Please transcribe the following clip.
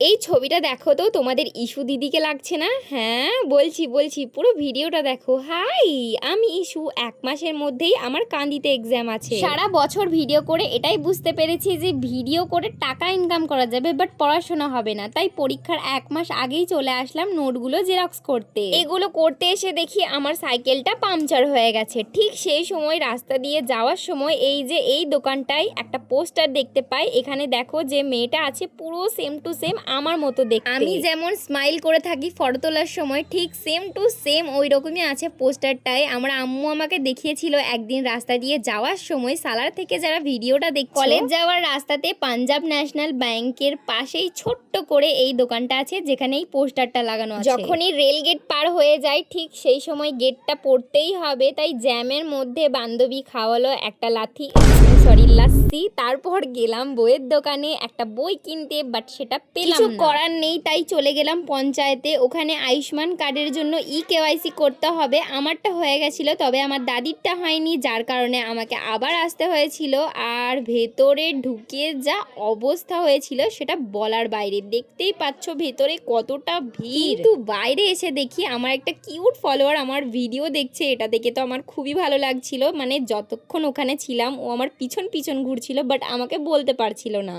এই ছবিটা দেখো তো, তোমাদের ইস্যু দিদিকে লাগছে না? হ্যাঁ, বলছি পুরো ভিডিওটা দেখো। হাই, আমি ইস্যু। 1 মাসের মধ্যেই আমার কান্দিতে এক্সাম আছে। সারা বছর ভিডিও করে এটাই বুঝতে পেরেছি যে ভিডিও করে টাকা ইনকাম করা যাবে, বাট পড়াশোনা হবে না। তাই পরীক্ষার 1 মাস আগেই চলে আসলাম নোটগুলো জেরক্স করতে। এগুলো করতে এসে দেখি আমার সাইকেলটা পাংচার হয়ে গেছে। ঠিক সেই সময় রাস্তা দিয়ে যাওয়ার সময় এই দোকানটায় একটা পোস্টার দেখতে পাই। এখানে দেখো যে মেয়েটা আছে পুরো সেম টু সেম আমার মতো দেখতে। আমি যেমন স্মাইল করে থাকি ফটো তোলার সময়, ঠিক সেম টু সেম ওই রকমই আছে পোস্টারটায়। আমার আম্মু আমাকে দেখিয়েছিল একদিন রাস্তা দিয়ে যাওয়ার সময়। সালার থেকে যারা ভিডিওটা দেখছো, কলেজ যাওয়ার রাস্তাতে পাঞ্জাব ন্যাশনাল ব্যাংকের পাশেই ছোট্ট করে এই দোকানটা আছে যেখানে এই পোস্টারটা লাগানো আছে। যখনই রেল গেট পার হয়ে যায় ঠিক সেই সময় গেটটা পড়তেই হবে। তাই জ্যামের মধ্যে বান্ধবী খাওয়ালো একটা লাচ্ছি। তারপর গেলাম বইয়ের দোকানে একটা বই কিনতে, বাট সেটা পেলাম কিছু করার নেই। তাই চলে গেলাম পঞ্চায়েতে। ওখানে আয়ুষ্মান কার্ডের জন্য কেওয়াইসি করতে হবে। আমারটা হয়ে গেছিল, তবে আমার দাদিরটা হয়নি, যার কারণে আমাকে আবার আসতে হয়েছিল। আর ভেতরে ঢুকে যা অবস্থা হয়েছিল সেটা বলার বাইরে। দেখতেই পাচ্ছ ভেতরে কতটা ভিড়। কিন্তু বাইরে এসে দেখি আমার একটা কিউট ফলোয়ার আমার ভিডিও দেখছে। এটা দেখে তো আমার খুবই ভালো লাগছিল। মানে যতক্ষণ ওখানে ছিলাম ও আমার পিছন পিছন ঘুরছিল, বাট আমাকে বলতে পারছিল না।